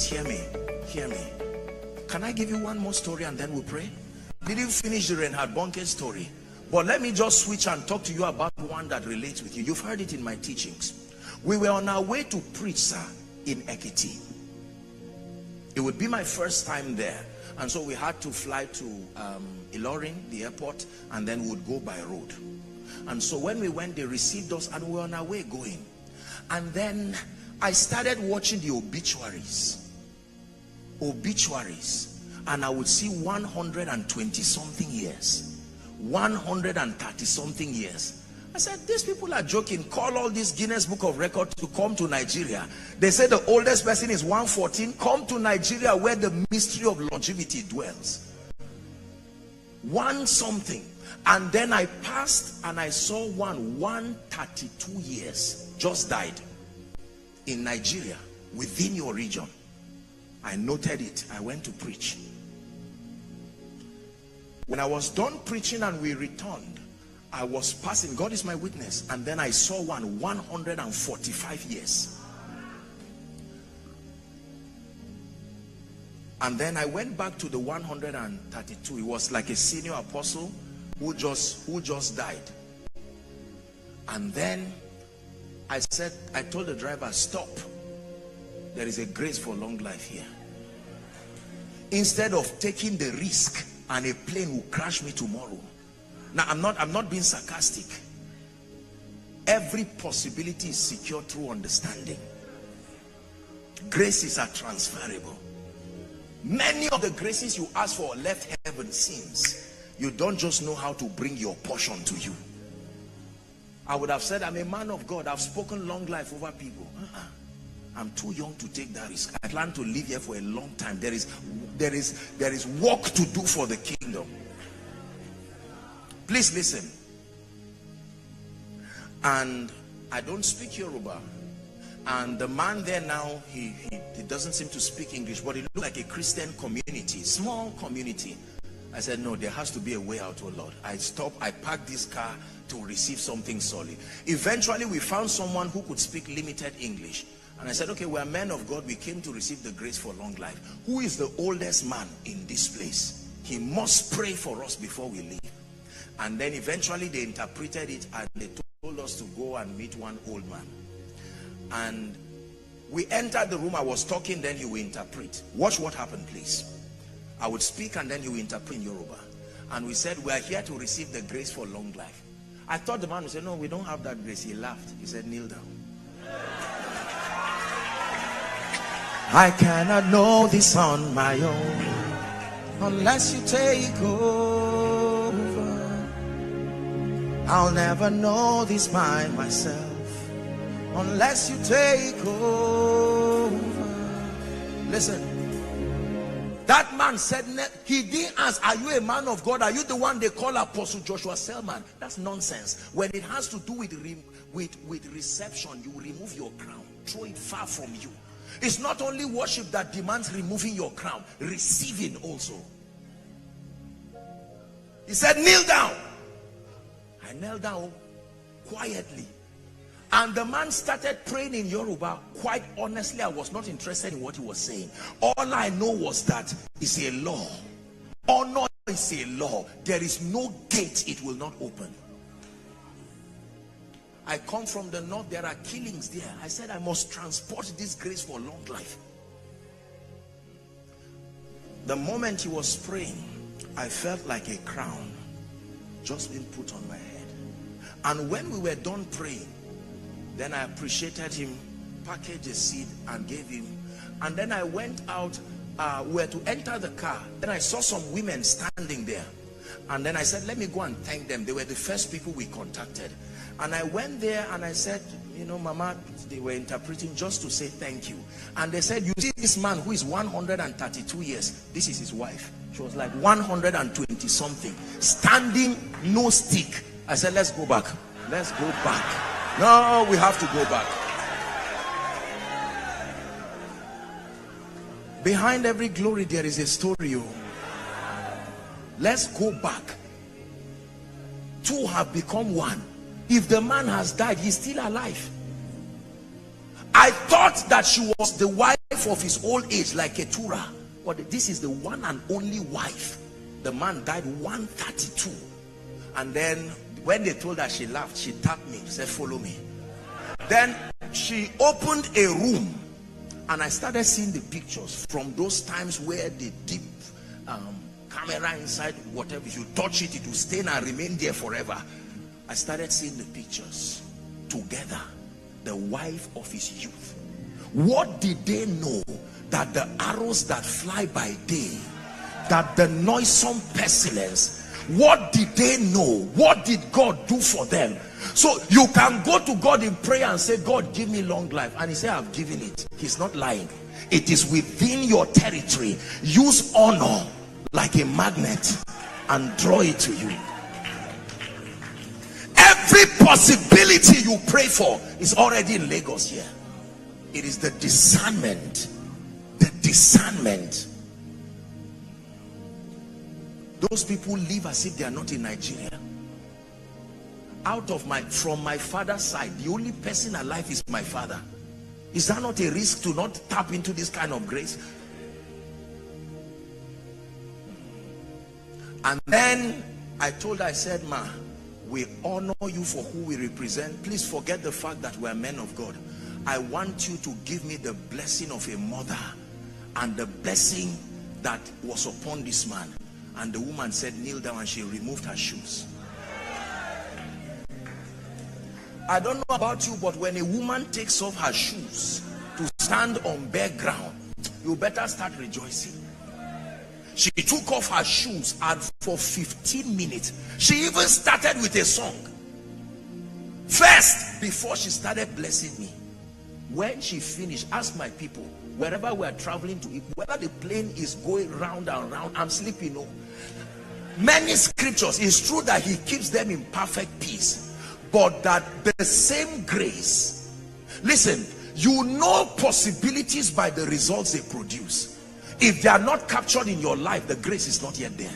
hear me. Hear me. Can I give you one more story and then we'll pray? Didn't finish the Reinhard Bonnke story, but let me just switch and talk to you about one that relates with you. You've heard it in my teachings. We were on our way to preach, sir, in Ekiti. It would be my first time there, and so we had to fly to Ilorin, the airport, and then we would go by road. And so when we went, they received us and we were on our way going. And then I started watching the obituaries, and I would see 120 something years, 130 something years. I said, these people are joking. Call all this Guinness Book of Records to come to Nigeria. They say the oldest person is 114. Come to Nigeria where the mystery of longevity dwells. One something. And then I passed and I saw 132 years just died in Nigeria, within your region. I noted it. I went to preach. When I was done preaching and we returned, I was passing, God is my witness, and then I saw 145 years. And then I went back to the 132. It was like a senior apostle who just died. And then I told the driver, stop. There is a grace for long life here. Instead of taking the risk and a plane will crash me tomorrow. Now I'm not being sarcastic. Every possibility is secured through understanding. Graces are transferable. Many of the graces you ask for left heaven since. You don't just know how to bring your portion to you. I would have said, I'm a man of God. I've spoken long life over people. I'm too young to take that risk. I plan to live here for a long time. There is work to do for the kingdom. Please listen. And I don't speak Yoruba. And the man there now, he doesn't seem to speak English, but it looked like a Christian community, small community. I said, no, there has to be a way out, oh Lord. I stopped, I parked this car to receive something solid. Eventually, we found someone who could speak limited English. And I said, okay, we're men of God. We came to receive the grace for long life. Who is the oldest man in this place? He must pray for us before we leave. And then eventually they interpreted it and they told us to go and meet one old man. And we entered the room. I was talking, then he will interpret. Watch what happened, please. I would speak and then he will interpret in Yoruba. And we said, we are here to receive the grace for long life. I thought the man would say, no, we don't have that grace. He laughed. He said, kneel down. I cannot know this on my own unless you take over. I'll never know this by myself unless you take over. Listen. That man said, he didn't ask, are you a man of God? Are you the one they call Apostle Joshua Selman? That's nonsense. When it has to do with reception, you remove your crown. Throw it far from you. It's not only worship that demands removing your crown. Receiving also. He said, kneel down. I knelt down quietly. And the man started praying in Yoruba. Quite honestly, I was not interested in what he was saying. All I know was that it's a law. Honor is a law. There is no gate it will not open. I come from the north. There are killings there. I said I must transport this grace for long life. The moment he was praying, I felt like a crown just being put on my head. And when we were done praying, then I appreciated him, packaged a seed and gave him. And then I went out, we were to enter the car. Then I saw some women standing there. And then I said, let me go and thank them. They were the first people we contacted. And I went there and I said, you know, Mama, they were interpreting just to say thank you. And they said, you see this man who is 132 years, this is his wife. She was like 120 something, standing, no stick. I said, let's go back. Let's go back. No, we have to go back. Behind every glory, there is a story. Oh. Let's go back. Two have become one. If the man has died, he's still alive. I thought that she was the wife of his old age, like Keturah. But this is the one and only wife. The man died 132. And then when they told her, she laughed. She tapped me, said, follow me. Then she opened a room, and I started seeing the pictures from those times where the deep camera inside, whatever, if you touch it, it will stain and remain there forever. I started seeing the pictures together. The wife of his youth. What did they know? That the arrows that fly by day, that the noisome pestilence, what did they know? What did God do for them? So you can go to God in prayer and say, God, give me long life, and he said, I've given it. He's not lying. It is within your territory. Use honor like a magnet and draw it to you. Every possibility you pray for is already in Lagos here. It is the discernment. The discernment. Those people live as if they are not in Nigeria. From my father's side, the only person alive is my father. Is that not a risk to not tap into this kind of grace? And then I told her, I said, ma, we honor you for who we represent. Please forget the fact that we are men of God. I want you to give me the blessing of a mother and the blessing that was upon this man. And the woman said, kneel down, and she removed her shoes. I don't know about you, but when a woman takes off her shoes to stand on bare ground, you better start rejoicing. She took off her shoes, and for 15 minutes, she even started with a song. First, before she started blessing me. When she finished, ask my people, wherever we are traveling to, whether the plane is going round and round, I'm sleeping. No. Many scriptures, it's true that he keeps them in perfect peace, but that the same grace, listen, you know possibilities by the results they produce. If they are not captured in your life, the grace is not yet there.